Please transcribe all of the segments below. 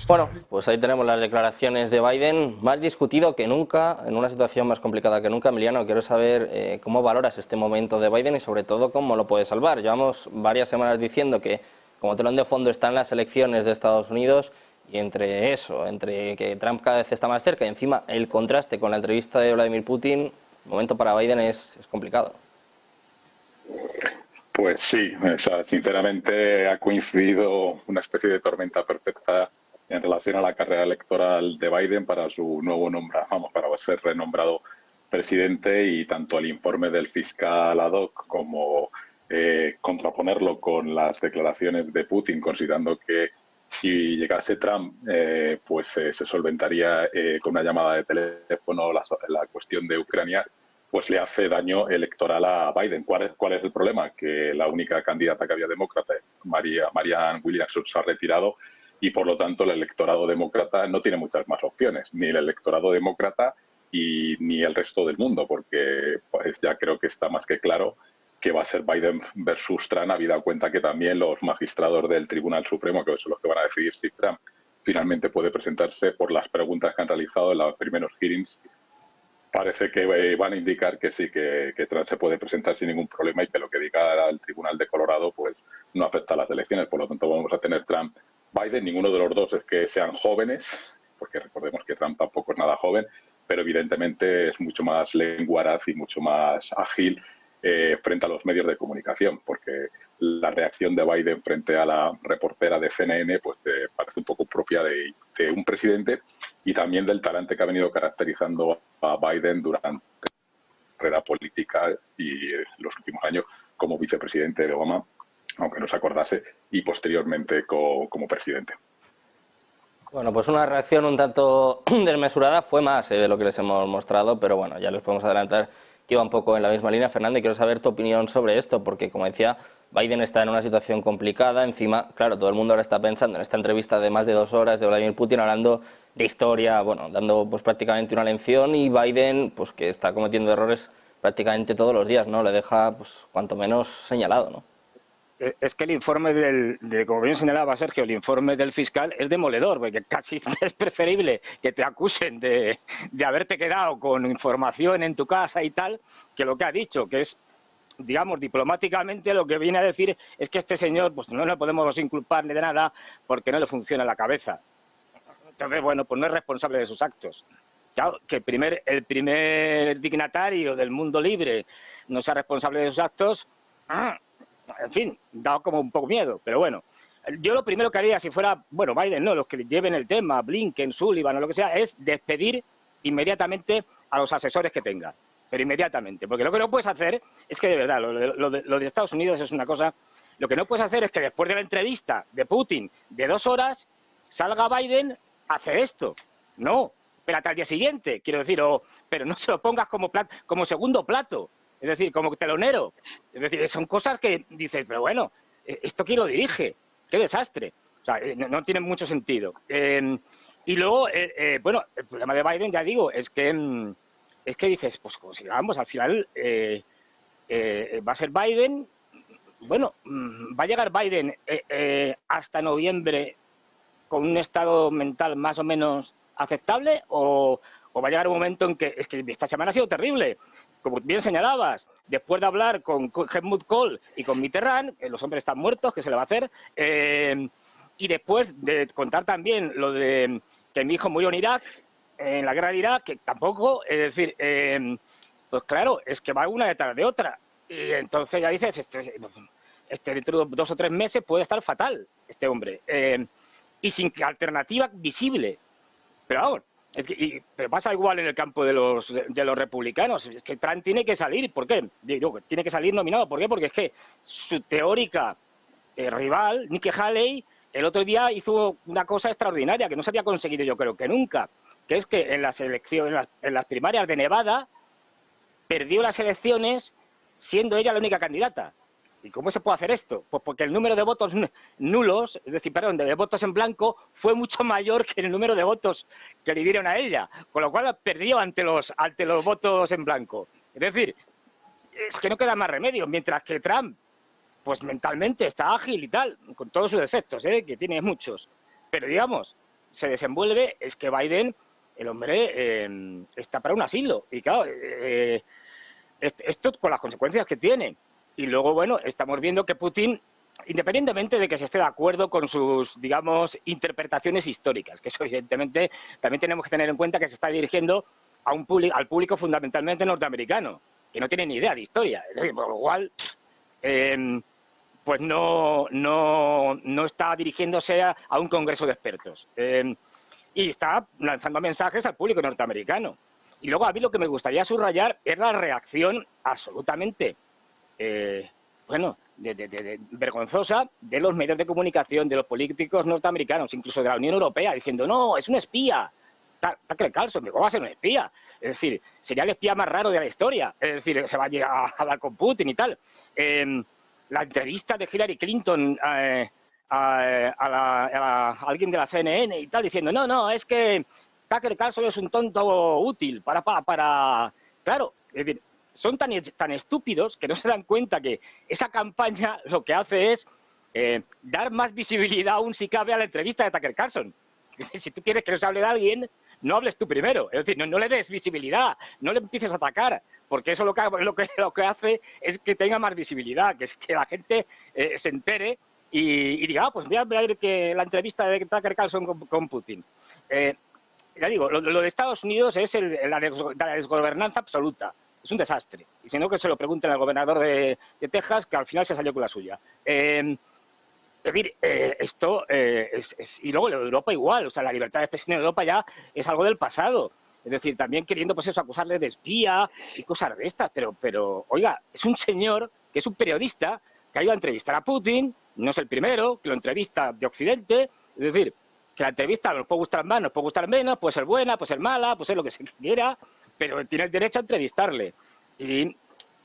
Bueno, pues ahí tenemos las declaraciones de Biden, más discutido que nunca, en una situación más complicada que nunca. Emiliano, quiero saber cómo valoras este momento de Biden y sobre todo cómo lo puede salvar. Llevamos varias semanas diciendo que como telón de fondo están las elecciones de Estados Unidos y entre eso, entre que Trump cada vez está más cerca y encima el contraste con la entrevista de Vladimir Putin, el momento para Biden es complicado. Pues sí, o sea, sinceramente ha coincidido una especie de tormenta perfecta en relación a la carrera electoral de Biden para su nuevo para ser renombrado presidente, y tanto el informe del fiscal ad hoc como contraponerlo con las declaraciones de Putin, considerando que si llegase Trump, se solventaría con una llamada de teléfono la cuestión de Ucrania, pues le hace daño electoral a Biden. ¿Cuál es el problema? Que la única candidata que había demócrata, Marianne Williamson, se ha retirado y por lo tanto el electorado demócrata no tiene muchas más opciones, ni el electorado demócrata ni el resto del mundo, porque pues ya creo que está más que claro que va a ser Biden versus Trump, habida cuenta que también los magistrados del Tribunal Supremo, que son los que van a decidir si Trump finalmente puede presentarse, por las preguntas que han realizado en los primeros hearings, parece que van a indicar que sí, que Trump se puede presentar sin ningún problema y que lo que diga el Tribunal de Colorado pues no afecta a las elecciones. Por lo tanto, vamos a tener Trump-Biden. Ninguno de los dos es que sean jóvenes, porque recordemos que Trump tampoco es nada joven, pero evidentemente es mucho más lenguaraz y mucho más ágil frente a los medios de comunicación, porque la reacción de Biden frente a la reportera de CNN pues parece un poco propia de un presidente, y también del talante que ha venido caracterizando a Biden durante la carrera política y los últimos años como vicepresidente de Obama, aunque no se acordase, y posteriormente como presidente. Bueno, pues una reacción un tanto desmesurada, fue más de lo que les hemos mostrado, pero bueno, ya les podemos adelantar que iba un poco en la misma línea. Fernando, quiero saber tu opinión sobre esto, porque como decía, Biden está en una situación complicada, encima, claro, todo el mundo ahora está pensando en esta entrevista de más de 2 horas de Vladimir Putin hablando de historia, bueno, dando pues prácticamente una lección, y Biden, pues que está cometiendo errores prácticamente todos los días, ¿no? Le deja, pues, cuanto menos señalado, ¿no? Es que el informe como bien señalaba Sergio, el informe del fiscal es demoledor, porque casi es preferible que te acusen de haberte quedado con información en tu casa y tal, que lo que ha dicho, que es, digamos, diplomáticamente lo que viene a decir es que este señor pues no le podemos inculpar ni de nada porque no le funciona la cabeza. Entonces, bueno, pues no es responsable de sus actos. Claro, que el primer dignatario del mundo libre no sea responsable de sus actos, en fin, da como un poco miedo, pero bueno. Yo lo primero que haría si fuera, bueno, Biden no, los que lleven el tema, Blinken, Sullivan o lo que sea, es despedir inmediatamente a los asesores que tenga, pero inmediatamente, porque lo que no puedes hacer es que de verdad, lo de Estados Unidos es una cosa, lo que no puedes hacer es que después de la entrevista de Putin de 2 horas, salga Biden a hacer esto. No, espérate al día siguiente, quiero decir, pero no se lo pongas como segundo plato. Es decir, como telonero. Es decir, son cosas que dices, pero bueno, ¿esto quién lo dirige? ¡Qué desastre! O sea, no tiene mucho sentido. Y luego, bueno, el problema de Biden, ya digo, es que dices, pues consigamos, al final va a ser Biden, bueno, va a llegar Biden hasta noviembre con un estado mental más o menos aceptable, o va a llegar un momento en que, es que esta semana ha sido terrible. Como bien señalabas, después de hablar con Helmut Kohl y con Mitterrand, los hombres están muertos, ¿qué se le va a hacer? Y después de contar también lo de que mi hijo murió en Irak, en la guerra de Irak, que tampoco, es decir, pues claro, es que va una detrás de otra. Y entonces ya dices, dentro de 2 o 3 meses puede estar fatal este hombre. Y sin alternativa visible. Pero vamos, pero pasa igual en el campo de los republicanos. Es que Trump tiene que salir. ¿Por qué? Digo, tiene que salir nominado. ¿Por qué? Porque es que su teórica rival, Nikki Haley, el otro día hizo una cosa extraordinaria que no se había conseguido, yo creo que nunca, que es que en las elecciones, en las primarias de Nevada, perdió las elecciones siendo ella la única candidata. ¿Y cómo se puede hacer esto? Pues porque el número de votos nulos, es decir, perdón, de votos en blanco, fue mucho mayor que el número de votos que le dieron a ella, con lo cual perdió ante los votos en blanco. Es decir, es que no queda más remedio, mientras que Trump pues mentalmente está ágil y tal, con todos sus defectos, que tiene muchos. Pero digamos, se desenvuelve, es que Biden, el hombre, está para un asilo. Y claro, esto con las consecuencias que tiene. Y luego, bueno, estamos viendo que Putin, independientemente de que se esté de acuerdo con sus, digamos, interpretaciones históricas, que eso evidentemente también tenemos que tener en cuenta que se está dirigiendo a al público fundamentalmente norteamericano, que no tiene ni idea de historia. Por lo cual, pues no está dirigiéndose a un congreso de expertos. Y está lanzando mensajes al público norteamericano. Y luego a mí lo que me gustaría subrayar es la reacción absolutamente, vergonzosa de los medios de comunicación, de los políticos norteamericanos, incluso de la Unión Europea, diciendo, no, es un espía. Tucker Carlson, ¿cómo va a ser un espía? Es decir, sería el espía más raro de la historia. Es decir, se va a llegar a hablar con Putin y tal. La entrevista de Hillary Clinton a alguien de la CNN y tal, diciendo, no, es que Tucker Carlson es un tonto útil para... Claro, es decir, son tan estúpidos que no se dan cuenta que esa campaña lo que hace es dar más visibilidad aún si cabe a la entrevista de Tucker Carlson. Si tú quieres que nos hable de alguien, no hables tú primero. Es decir, no le des visibilidad, no le empieces a atacar, porque eso lo que hace es que tenga más visibilidad, que es que la gente se entere y diga, pues voy a ver que la entrevista de Tucker Carlson con Putin. Ya digo, lo de Estados Unidos es la desgobernanza absoluta. Es un desastre. Y si no, que se lo pregunten al gobernador de Texas, que al final se salió con la suya. Es decir, esto y luego lo de Europa igual, o sea, la libertad de expresión en Europa ya es algo del pasado. Es decir, también queriendo, pues eso, acusarle de espía y cosas de estas. Pero, oiga, es un señor que es un periodista que ha ido a entrevistar a Putin, no es el primero, que lo entrevista de Occidente. Es decir, que la entrevista nos puede gustar más, nos puede gustar menos, puede ser buena, puede ser mala, puede ser lo que se quiera, pero tiene el derecho a entrevistarle. Y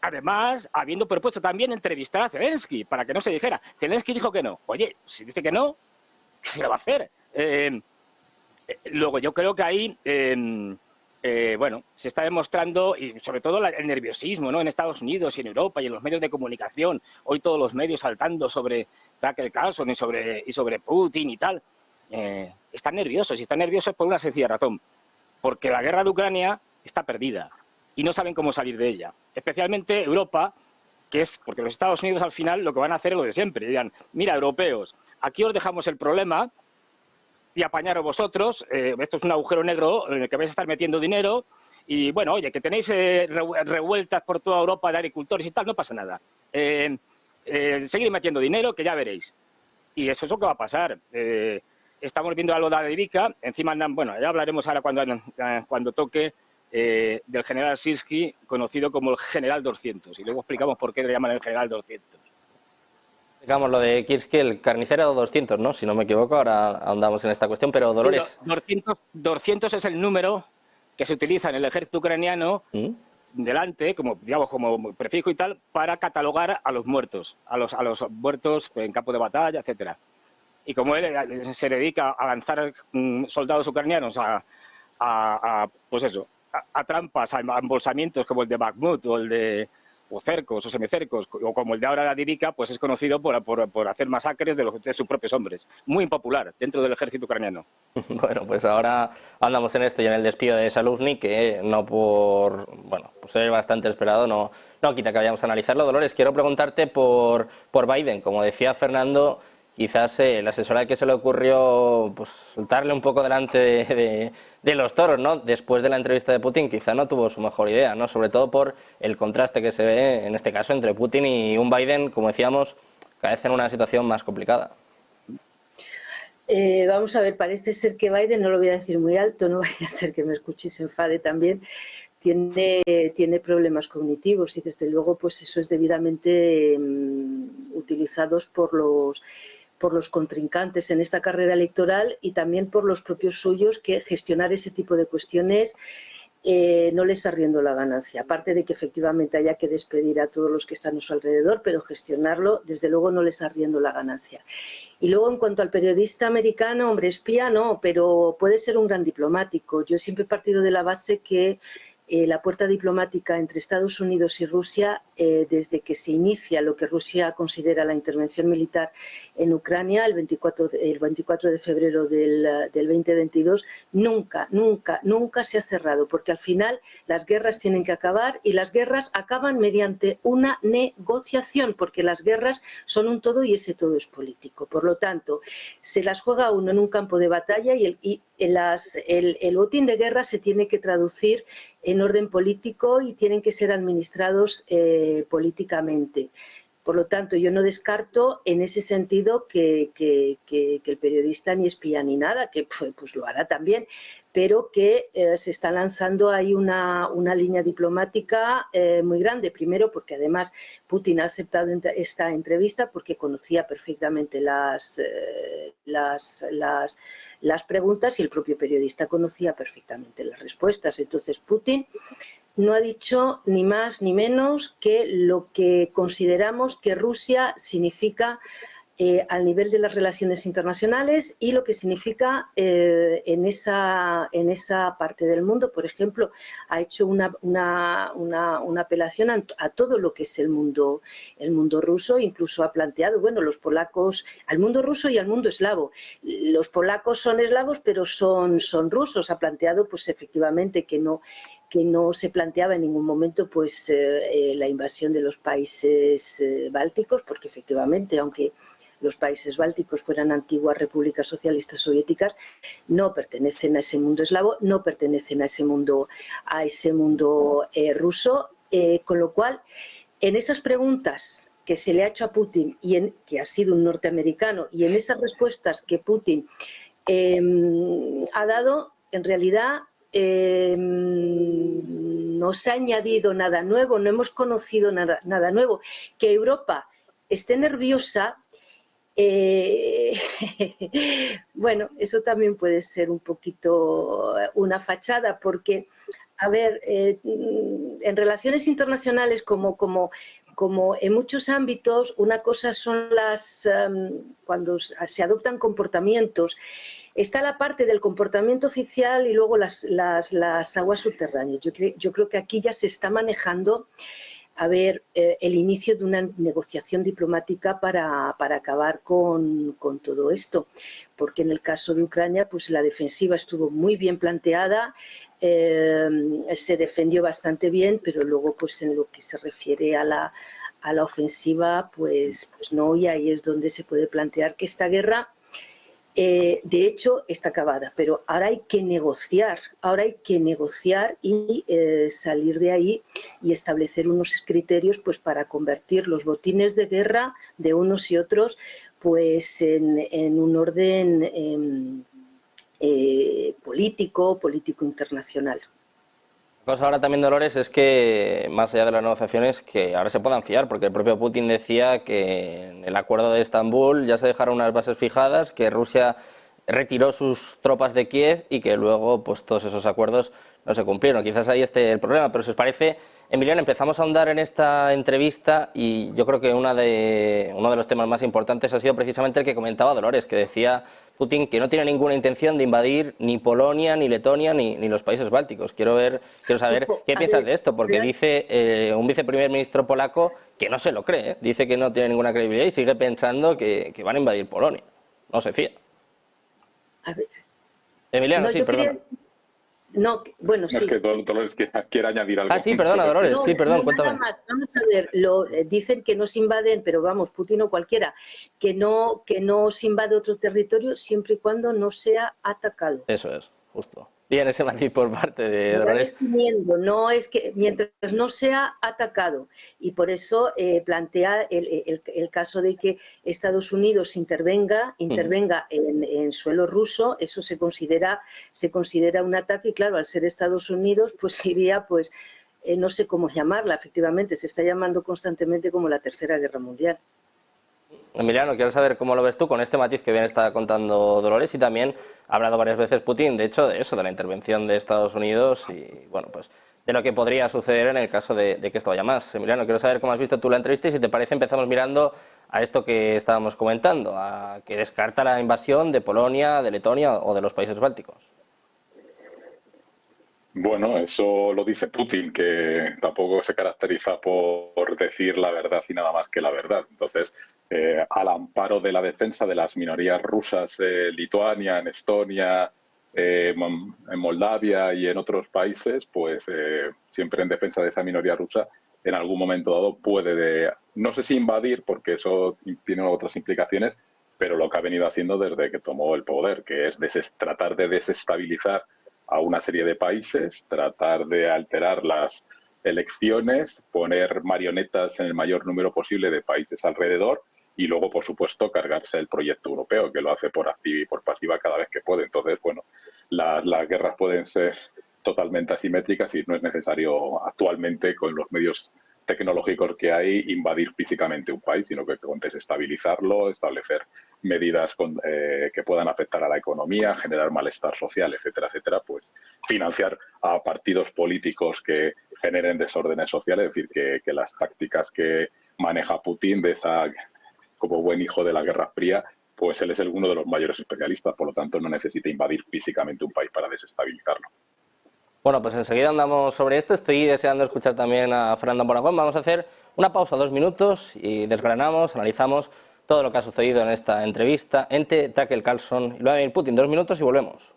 además, habiendo propuesto también entrevistar a Zelensky, para que no se dijera. Zelensky dijo que no. Oye, si dice que no, ¿qué se le va a hacer? Luego, yo creo que ahí, bueno, se está demostrando, y sobre todo el nerviosismo, ¿no? En Estados Unidos y en Europa y en los medios de comunicación. Hoy todos los medios saltando sobre Tucker Carlson y sobre Putin y tal. Están nerviosos, y están nerviosos por una sencilla razón. Porque la guerra de Ucrania está perdida y no saben cómo salir de ella. Especialmente Europa, que es porque los Estados Unidos al final lo que van a hacer es lo de siempre. Dirán, mira, europeos, aquí os dejamos el problema y apañaros vosotros. Esto es un agujero negro en el que vais a estar metiendo dinero. Y bueno, oye, que tenéis revueltas por toda Europa de agricultores y tal, no pasa nada. Seguid metiendo dinero, que ya veréis. Y eso es lo que va a pasar. Estamos viendo algo de la Ivica, encima andan, bueno, ya hablaremos ahora cuando toque del general Sirski, conocido como el General 200, y luego explicamos por qué le llaman el General 200. Digamos lo de Kirski, el carnicero 200, ¿no? Si no me equivoco, ahora ahondamos en esta cuestión, pero Dolores... 200 es el número que se utiliza en el ejército ucraniano delante, como digamos como prefijo y tal, para catalogar a los muertos, a los muertos en campo de batalla, etcétera. Y como él se dedica a lanzar soldados ucranianos pues eso, a trampas, a embolsamientos como el de Bakhmut o cercos o semicercos, o como el de ahora de Avdiivka, pues es conocido por hacer masacres de sus propios hombres. Muy impopular dentro del ejército ucraniano. Bueno, pues ahora andamos en esto y en el despido de Zaluzhny, que no por ser bastante esperado, no quita que vayamos a analizarlo. Dolores, quiero preguntarte por Biden. Como decía Fernando, quizás la asesora que se le ocurrió pues soltarle un poco delante de los toros, ¿no? Después de la entrevista de Putin, quizá no tuvo su mejor idea, ¿no? Sobre todo por el contraste que se ve, en este caso, entre Putin y un Biden, como decíamos, cada vez en una situación más complicada. Vamos a ver, parece ser que Biden, no lo voy a decir muy alto, no vaya a ser que me escuche y se enfade también, tiene problemas cognitivos y desde luego pues eso es debidamente utilizados por los contrincantes en esta carrera electoral y también por los propios suyos, que gestionar ese tipo de cuestiones no les arriendo la ganancia. Aparte de que efectivamente haya que despedir a todos los que están a su alrededor, pero gestionarlo desde luego no les arriendo la ganancia. Y luego en cuanto al periodista americano, hombre, espía no, pero puede ser un gran diplomático. Yo siempre he partido de la base que la puerta diplomática entre Estados Unidos y Rusia, desde que se inicia lo que Rusia considera la intervención militar en Ucrania, el 24 de febrero del 2022, nunca se ha cerrado, porque al final las guerras tienen que acabar y las guerras acaban mediante una negociación, porque las guerras son un todo y ese todo es político. Por lo tanto, se las juega uno en un campo de batalla y el botín de guerra se tiene que traducir en orden político y tienen que ser administrados políticamente. Por lo tanto, yo no descarto en ese sentido que el periodista ni espía ni nada, que pues lo hará también, pero que se está lanzando ahí una línea diplomática muy grande. Primero, porque además Putin ha aceptado esta entrevista porque conocía perfectamente las preguntas y el propio periodista conocía perfectamente las respuestas. Entonces, Putin no ha dicho ni más ni menos que lo que consideramos que Rusia significa al nivel de las relaciones internacionales y lo que significa en esa parte del mundo. Por ejemplo, ha hecho una apelación a todo lo que es el mundo ruso, incluso ha planteado, bueno, los polacos, al mundo ruso y al mundo eslavo. Los polacos son eslavos, pero son rusos. Ha planteado, pues efectivamente, que no se planteaba en ningún momento pues la invasión de los países bálticos, porque efectivamente, aunque los países bálticos fueran antiguas repúblicas socialistas soviéticas, no pertenecen a ese mundo eslavo, no pertenecen a ese mundo ruso, con lo cual, en esas preguntas que se le ha hecho a Putin, que ha sido un norteamericano, y en esas respuestas que Putin ha dado, en realidad no se ha añadido nada nuevo, no hemos conocido nada nuevo. Que Europa esté nerviosa, bueno, eso también puede ser un poquito una fachada, porque, a ver, en relaciones internacionales como en muchos ámbitos, una cosa son cuando se adoptan comportamientos. Está la parte del comportamiento oficial y luego las aguas subterráneas. Yo creo que aquí ya se está manejando, a ver, el inicio de una negociación diplomática para acabar con todo esto. Porque en el caso de Ucrania, pues la defensiva estuvo muy bien planteada, se defendió bastante bien, pero luego, pues en lo que se refiere a la ofensiva, pues no, y ahí es donde se puede plantear que esta guerra, de hecho, está acabada, pero ahora hay que negociar y salir de ahí y establecer unos criterios pues para convertir los botines de guerra de unos y otros pues en un orden político internacional. La cosa ahora también, Dolores, es que más allá de las negociaciones, que ahora se puedan fiar, porque el propio Putin decía que en el acuerdo de Estambul ya se dejaron unas bases fijadas, que Rusia retiró sus tropas de Kiev y que luego pues todos esos acuerdos no se cumplieron. Quizás ahí esté el problema, pero si os parece, Emiliano, empezamos a ahondar en esta entrevista y yo creo que uno de los temas más importantes ha sido precisamente el que comentaba Dolores, que decía Putin que no tiene ninguna intención de invadir ni Polonia, ni Letonia, ni los países bálticos. Quiero saber qué piensas de esto, porque dice un viceprimer ministro polaco que no se lo cree, dice que no tiene ninguna credibilidad y sigue pensando que van a invadir Polonia. No se fía. A ver. Emiliano, sí, perdón. No, bueno, sí. Es que Dolores quiere añadir algo. Ah, sí, perdona, Dolores, sí, perdón, cuéntame. Nada más, vamos a ver, dicen que no se invaden, pero vamos, Putin o cualquiera, que no se invade otro territorio siempre y cuando no sea atacado. Eso es, justo. Bien, ese matiz por parte de Dolores. Definiendo, no es que mientras no sea atacado, y por eso plantea el caso de que Estados Unidos intervenga en suelo ruso, eso se considera un ataque, y claro, al ser Estados Unidos, pues iría, pues no sé cómo llamarla, efectivamente, se está llamando constantemente como la Tercera Guerra Mundial. Emiliano, quiero saber cómo lo ves tú con este matiz que bien está contando Dolores, y también ha hablado varias veces Putin, de hecho, de eso, de la intervención de Estados Unidos y, bueno, pues de lo que podría suceder en el caso de que esto vaya más. Emiliano, quiero saber cómo has visto tú la entrevista y si te parece empezamos mirando a esto que estábamos comentando, a que descarta la invasión de Polonia, de Letonia o de los países bálticos. Bueno, eso lo dice Putin, que tampoco se caracteriza por decir la verdad y nada más que la verdad. Entonces, al amparo de la defensa de las minorías rusas, Lituania, en Estonia, en Moldavia y en otros países, pues siempre en defensa de esa minoría rusa, en algún momento dado puede, no sé si invadir, porque eso tiene otras implicaciones, pero lo que ha venido haciendo desde que tomó el poder, que es tratar de desestabilizar a una serie de países, tratar de alterar las elecciones, poner marionetas en el mayor número posible de países alrededor y luego, por supuesto, cargarse el proyecto europeo, que lo hace por activa y por pasiva cada vez que puede. Entonces, bueno, las guerras pueden ser totalmente asimétricas y no es necesario actualmente, con los medios tecnológicos que hay, invadir físicamente un país, sino que con desestabilizarlo, establecer medidas que puedan afectar a la economía, generar malestar social, etcétera, etcétera, pues financiar a partidos políticos que generen desórdenes sociales, es decir, que las tácticas que maneja Putin como buen hijo de la Guerra Fría, pues él es uno de los mayores especialistas, por lo tanto no necesita invadir físicamente un país para desestabilizarlo. Bueno, pues enseguida andamos sobre esto. Estoy deseando escuchar también a Fernando Moragón. Vamos a hacer una pausa, 2 minutos, y desgranamos, analizamos todo lo que ha sucedido en esta entrevista entre Tucker Carlson y Vladimir Putin. 2 minutos y volvemos.